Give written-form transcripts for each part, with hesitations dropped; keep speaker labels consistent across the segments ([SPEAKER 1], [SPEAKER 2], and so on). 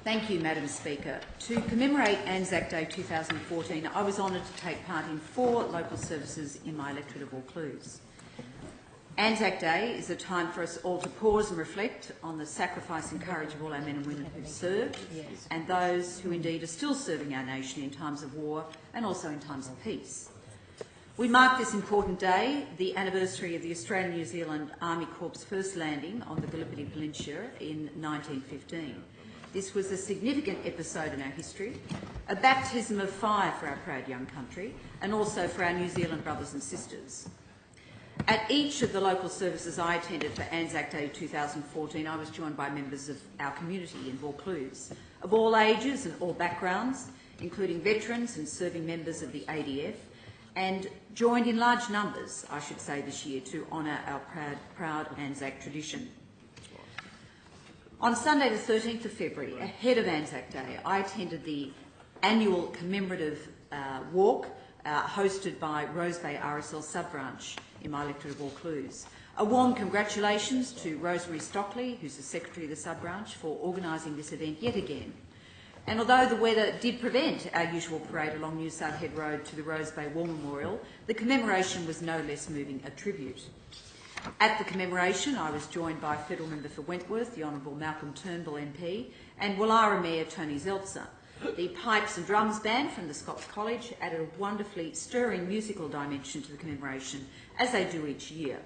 [SPEAKER 1] Thank you, Madam Speaker. To commemorate Anzac Day 2014, I was honoured to take part in 4 local services in my electorate of Vaucluse. Anzac Day is a time for us all to pause and reflect on the sacrifice and courage of all our men and women who've served, and those who indeed are still serving our nation in times of war and also in times of peace. We mark this important day, the anniversary of the Australian-New Zealand Army Corps' first landing on the Gallipoli Peninsula in 1915. This was a significant episode in our history, a baptism of fire for our proud young country, and also for our New Zealand brothers and sisters. At each of the local services I attended for Anzac Day 2014, I was joined by members of our community in Vaucluse, of all ages and all backgrounds, including veterans and serving members of the ADF, and joined in large numbers, I should say, this year to honour our proud Anzac tradition. On Sunday the 13th of February, ahead of Anzac Day, I attended the annual commemorative walk hosted by Rose Bay RSL sub-branch in my electorate of Vaucluse. A warm congratulations to Rosemary Stockley, who's the Secretary of the sub-branch, for organising this event yet again. And although the weather did prevent our usual parade along New South Head Road to the Rose Bay War Memorial, the commemoration was no less moving a tribute. At the commemoration, I was joined by Federal Member for Wentworth, the Honourable Malcolm Turnbull MP, and Woollahra Mayor Tony Zeltzer. The Pipes and Drums Band from the Scots College added a wonderfully stirring musical dimension to the commemoration, as they do each year.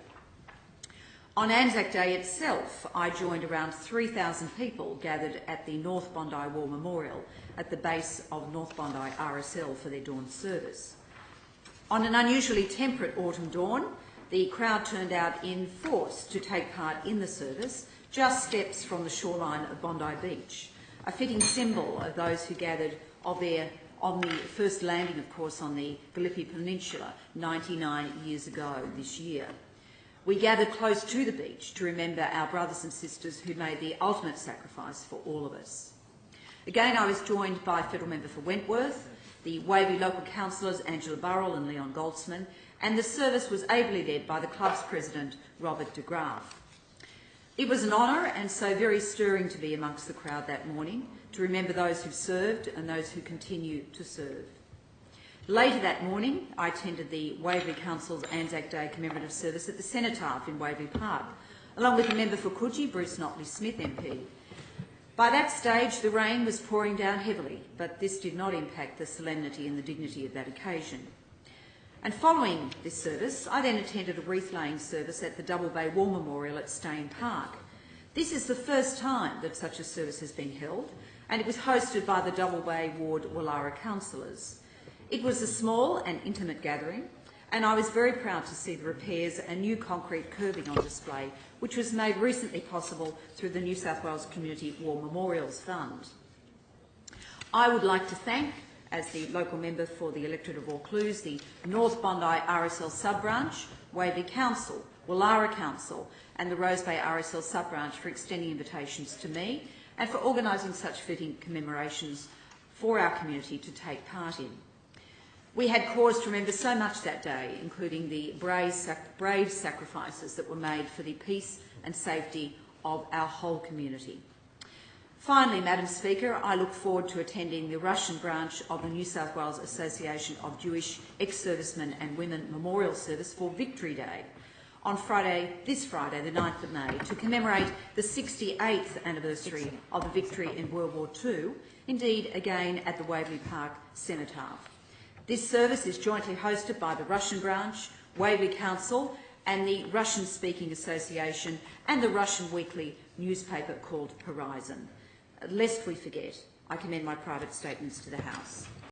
[SPEAKER 1] On Anzac Day itself, I joined around 3,000 people gathered at the North Bondi War Memorial at the base of North Bondi RSL for their dawn service. On an unusually temperate autumn dawn, the crowd turned out in force to take part in the service, just steps from the shoreline of Bondi Beach, a fitting symbol of those who gathered on the first landing, of course, on the Gallipoli Peninsula 99 years ago this year. We gathered close to the beach to remember our brothers and sisters who made the ultimate sacrifice for all of us. Again, I was joined by Federal Member for Wentworth, the Waverley local councillors Angela Burrell and Leon Goldsman, and the service was ably led by the club's president, Robert de Graaf. It was an honour and so very stirring to be amongst the crowd that morning, to remember those who've served and those who continue to serve. Later that morning, I attended the Waverley Council's Anzac Day commemorative service at the Cenotaph in Waverley Park, along with the member for Coogee, Bruce Notley-Smith MP. By that stage, the rain was pouring down heavily, but this did not impact the solemnity and the dignity of that occasion. And following this service, I then attended a wreath-laying service at the Double Bay War Memorial at Stane Park. This is the first time that such a service has been held, and it was hosted by the Double Bay Ward Woollahra councillors. It was a small and intimate gathering, and I was very proud to see the repairs and new concrete curbing on display, which was made recently possible through the New South Wales Community War Memorials Fund. I would like to thank, as the local member for the electorate of Vaucluse, the North Bondi RSL sub-branch, Waverley Council, Woollahra Council and the Rose Bay RSL sub-branch for extending invitations to me and for organising such fitting commemorations for our community to take part in. We had cause to remember so much that day, including the brave sacrifices that were made for the peace and safety of our whole community. Finally, Madam Speaker, I look forward to attending the Russian branch of the New South Wales Association of Jewish Ex-Servicemen and Women Memorial Service for Victory Day on this Friday, the 9th of May, to commemorate the 68th anniversary of the victory in World War II, indeed again at the Waverley Park Cenotaph. This service is jointly hosted by the Russian branch, Waverley Council and the Russian-Speaking Association and the Russian weekly newspaper called Horizon. Lest we forget, I commend my private statements to the House.